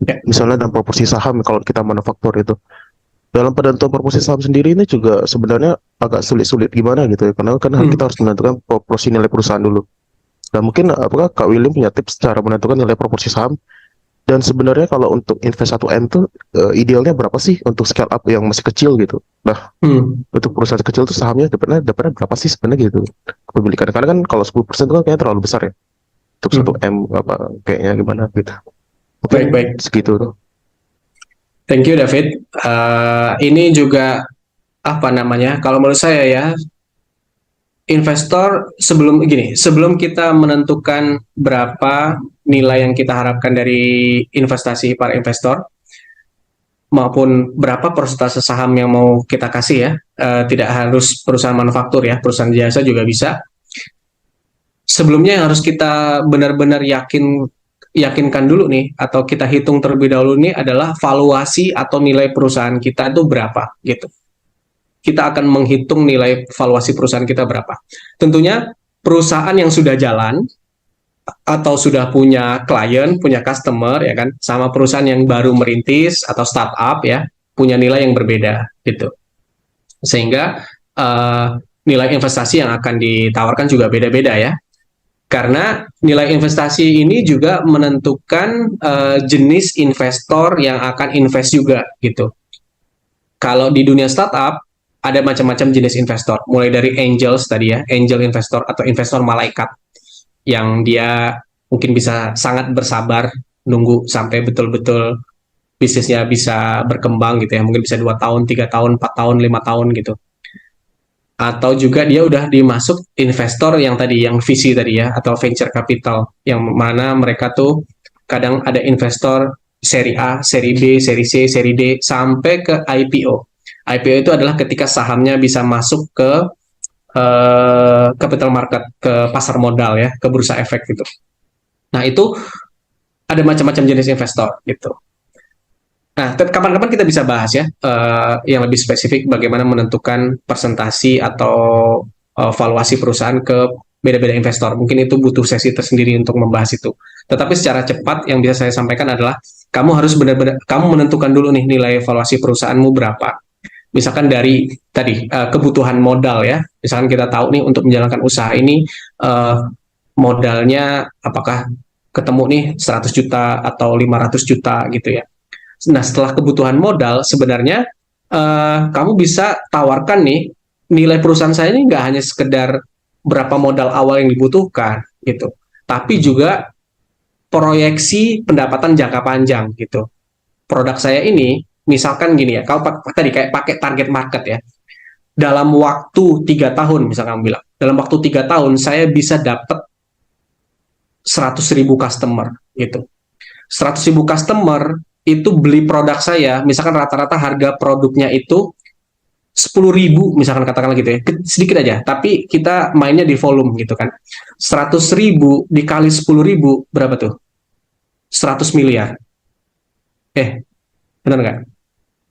Ya.
Misalnya dalam proporsi saham kalau kita manufaktur itu. Dalam penentuan proporsi saham sendiri ini juga sebenarnya agak sulit-sulit gimana gitu ya. Karena kan kita harus menentukan proporsi nilai perusahaan dulu. Dan mungkin apakah Kak William punya tips cara menentukan nilai proporsi saham? Dan sebenarnya kalau untuk invest 1M tuh idealnya berapa sih untuk scale up yang masih kecil gitu? Nah, untuk perusahaan kecil tuh sahamnya dapatnya berapa sih sebenarnya gitu kepemilikan? Karena kan kalau 10% itu kan kayaknya terlalu besar ya. Untuk 1M kayaknya gimana gitu. Mungkin
Baik.
Segitu tuh.
Thank you David. Ini juga kalau menurut saya ya, investor sebelum kita menentukan berapa nilai yang kita harapkan dari investasi para investor, maupun berapa persentase saham yang mau kita kasih ya. Tidak harus perusahaan manufaktur ya, perusahaan jasa juga bisa. Sebelumnya yang harus kita benar-benar yakinkan dulu nih, atau kita hitung terlebih dahulu nih, adalah valuasi atau nilai perusahaan kita itu berapa gitu. Kita akan menghitung nilai valuasi perusahaan kita berapa. Tentunya perusahaan yang sudah jalan atau sudah punya klien, punya customer ya kan, sama perusahaan yang baru merintis atau startup ya, punya nilai yang berbeda gitu. Sehingga nilai investasi yang akan ditawarkan juga beda-beda ya. Karena nilai investasi ini juga menentukan jenis investor yang akan invest juga gitu. Kalau di dunia startup ada macam-macam jenis investor, mulai dari angels tadi ya, angel investor atau investor malaikat, yang dia mungkin bisa sangat bersabar nunggu sampai betul-betul bisnisnya bisa berkembang gitu ya, mungkin bisa 2 tahun, 3 tahun, 4 tahun, 5 tahun gitu. Atau juga dia udah dimasuk investor yang tadi, yang VC tadi ya, atau venture capital, yang mana mereka tuh kadang ada investor seri A, seri B, seri C, seri D, sampai ke IPO. IPO itu adalah ketika sahamnya bisa masuk ke capital market, ke pasar modal ya, ke bursa efek gitu. Nah, itu ada macam-macam jenis investor gitu. Nah, kapan-kapan kita bisa bahas ya, yang lebih spesifik bagaimana menentukan presentasi atau valuasi perusahaan ke beda-beda investor. Mungkin itu butuh sesi tersendiri untuk membahas itu. Tetapi secara cepat yang bisa saya sampaikan adalah kamu harus benar-benar kamu menentukan dulu nih nilai valuasi perusahaanmu berapa. Misalkan dari tadi kebutuhan modal ya. Misalkan kita tahu nih untuk menjalankan usaha ini modalnya apakah ketemu nih 100 juta atau 500 juta gitu ya. Nah, setelah kebutuhan modal, sebenarnya kamu bisa tawarkan nih, nilai perusahaan saya ini nggak hanya sekedar berapa modal awal yang dibutuhkan, gitu. Tapi juga proyeksi pendapatan jangka panjang, gitu. Produk saya ini, misalkan gini ya, kalau tadi kayak pakai target market ya, dalam waktu 3 tahun, misalkan kamu bilang, dalam waktu 3 tahun, saya bisa dapat 100.000 customer, gitu. 100.000 customer itu beli produk saya, misalkan rata-rata harga produknya itu 10.000, misalkan katakanlah gitu ya, sedikit aja, tapi kita mainnya di volume gitu kan. 100.000 dikali 10.000 berapa tuh? 100 miliar. Benar nggak?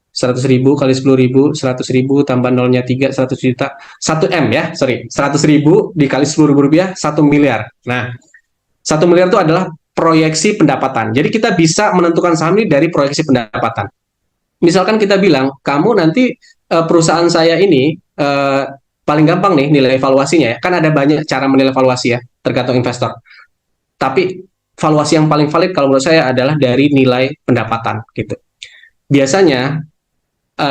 100.000 kali 10.000, 100.000 tambah nolnya 3, 100 juta, 1 M ya, sorry, 100.000 dikali 10.000 rupiah, 1 miliar. Nah, 1 miliar itu adalah proyeksi pendapatan. Jadi kita bisa menentukan saham ini dari proyeksi pendapatan. Misalkan kita bilang, kamu nanti perusahaan saya ini paling gampang nih nilai evaluasinya ya. Kan ada banyak cara menilai evaluasi ya, tergantung investor. Tapi valuasi yang paling valid kalau menurut saya adalah dari nilai pendapatan gitu. Biasanya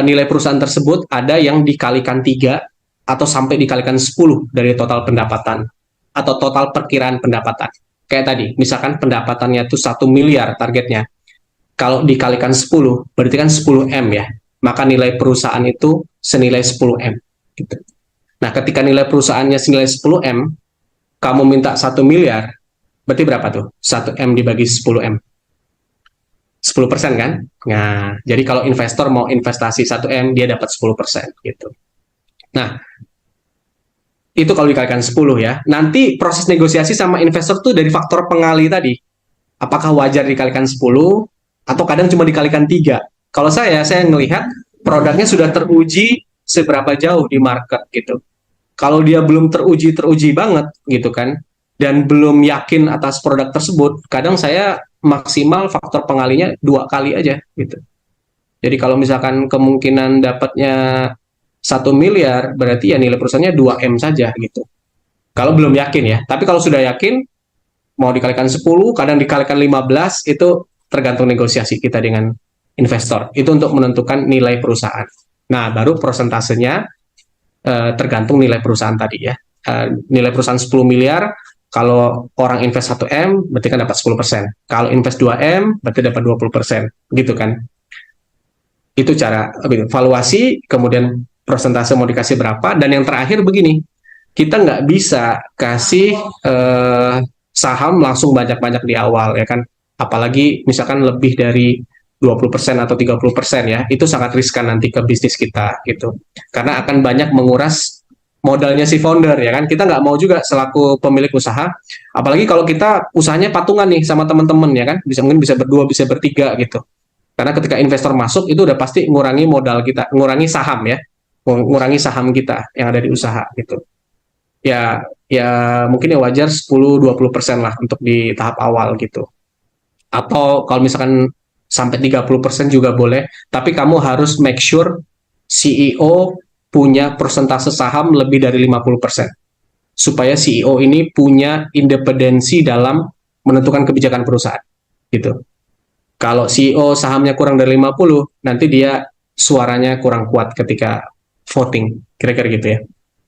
nilai perusahaan tersebut ada yang dikalikan 3 atau sampai dikalikan 10 dari total pendapatan atau total perkiraan pendapatan. Kayak tadi, misalkan pendapatannya itu 1 miliar targetnya. Kalau dikalikan 10, berarti kan 10 M ya. Maka nilai perusahaan itu senilai 10 M. Gitu. Nah, ketika nilai perusahaannya senilai 10 M, kamu minta 1 miliar, berarti berapa tuh? 1 M dibagi 10 M. 10% kan? Nah, jadi kalau investor mau investasi 1 M, dia dapat 10% gitu. Nah, itu kalau dikalikan 10 ya. Nanti proses negosiasi sama investor tuh dari faktor pengali tadi. Apakah wajar dikalikan 10 atau kadang cuma dikalikan 3. Kalau saya ngelihat produknya sudah teruji seberapa jauh di market gitu. Kalau dia belum teruji banget gitu kan, dan belum yakin atas produk tersebut, kadang saya maksimal faktor pengalinya 2 kali aja gitu. Jadi kalau misalkan kemungkinan dapatnya 1 miliar, berarti ya nilai perusahaannya 2 M saja gitu. Kalau belum yakin ya. Tapi kalau sudah yakin, mau dikalikan 10, kadang dikalikan 15, itu tergantung negosiasi kita dengan investor. Itu untuk menentukan nilai perusahaan. Nah, baru prosentasenya tergantung nilai perusahaan tadi ya. Nilai perusahaan 10 miliar, kalau orang invest 1 M, berarti kan dapat 10%. Kalau invest 2 M, berarti dapat 20%. Gitu kan. Itu cara valuasi, kemudian persentase mau dikasih berapa, dan yang terakhir begini, kita nggak bisa kasih saham langsung banyak-banyak di awal ya kan, apalagi misalkan lebih dari 20% atau 30% ya, itu sangat riskan nanti ke bisnis kita gitu. Karena akan banyak menguras modalnya si founder ya kan. Kita nggak mau juga selaku pemilik usaha, apalagi kalau kita usahanya patungan nih sama teman-teman ya kan, mungkin bisa berdua, bisa bertiga gitu. Karena ketika investor masuk itu udah pasti ngurangi modal kita, ngurangi saham ya, ngurangi saham kita yang ada di usaha gitu. Ya, ya mungkin ya wajar 10-20% lah untuk di tahap awal gitu. Atau kalau misalkan sampai 30% juga boleh, tapi kamu harus make sure CEO punya persentase saham lebih dari 50%. Supaya CEO ini punya independensi dalam menentukan kebijakan perusahaan. Gitu. Kalau CEO sahamnya kurang dari 50, nanti dia suaranya kurang kuat ketika voting. Kira-kira gitu ya.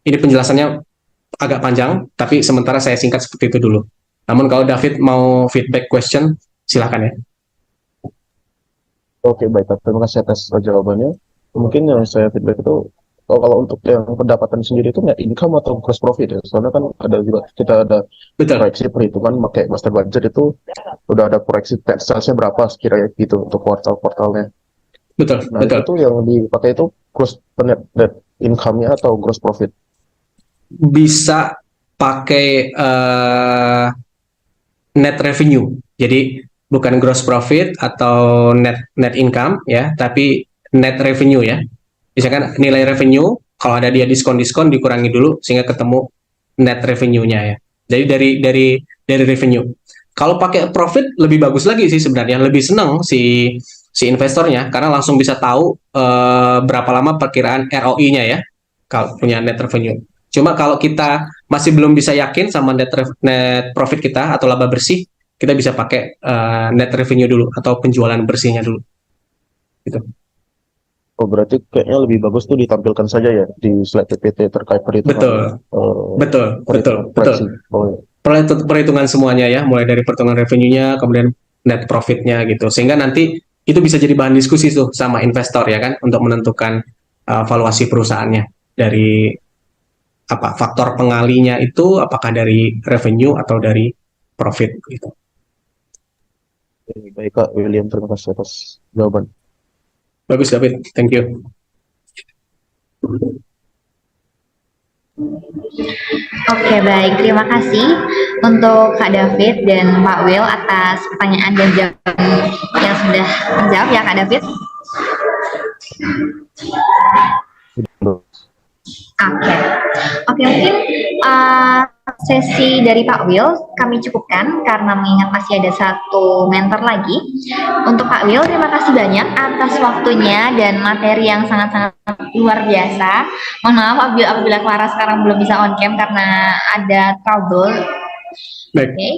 Ini penjelasannya agak panjang, tapi sementara saya singkat seperti itu dulu. Namun kalau David mau feedback question, silakan ya.
Oke, baik. Terima kasih atas jawabannya. Mungkin yang saya feedback itu, kalau untuk yang pendapatan sendiri itu net income atau gross profit ya. Soalnya kan ada juga, kita ada
Betul,
proyeksi perhitungan pakai master budget itu udah ada proyeksi net salesnya berapa sekiranya gitu untuk kuartal-kuartalnya.
betul,
Nah,
betul.
itu yang dipakai itu gross net income-nya atau gross profit.
Bisa pakai net revenue. Jadi bukan gross profit atau net net income ya, tapi net revenue ya. Misalkan nilai revenue kalau ada dia diskon-diskon dikurangi dulu sehingga ketemu net revenue-nya ya. Jadi dari revenue. Kalau pakai profit lebih bagus lagi sih sebenarnya, lebih senang si investornya karena langsung bisa tahu berapa lama perkiraan ROI-nya ya kalau punya net revenue. Cuma kalau kita masih belum bisa yakin sama net profit kita atau laba bersih, kita bisa pakai net revenue dulu atau penjualan bersihnya dulu. Gitu.
Oh, berarti kayaknya lebih bagus tuh ditampilkan saja ya di slide PPT terkait perhitungan.
Betul, betul, betul, betul.
Proyeksi. Oh, iya.
Perhitungan semuanya ya, mulai dari perhitungan revenue-nya, kemudian net profit-nya gitu. Sehingga nanti itu bisa jadi bahan diskusi tuh sama investor ya kan untuk menentukan valuasi perusahaannya dari apa faktor pengalinya itu apakah dari revenue atau dari profit gitu.
Baik Kak William, terima kasih atas jawaban.
Bagus David, thank you.
Oke, baik. Terima kasih untuk Kak David dan Pak Will atas pertanyaan dan jawaban yang sudah menjawab ya Kak David. Oke, oke mungkin sesi dari Pak Will kami cukupkan karena mengingat masih ada satu mentor lagi. Untuk Pak Will, terima kasih banyak atas waktunya dan materi yang sangat-sangat luar biasa. Mohon maaf apabila Clara sekarang belum bisa on cam karena ada trouble.
Baik.
Oke,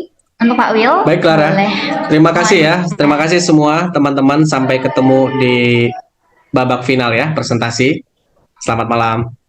untuk Pak Will.
Baik Clara,
boleh.
terima kasih ya. Terima kasih semua teman-teman. Sampai ketemu di babak final ya presentasi. Selamat malam.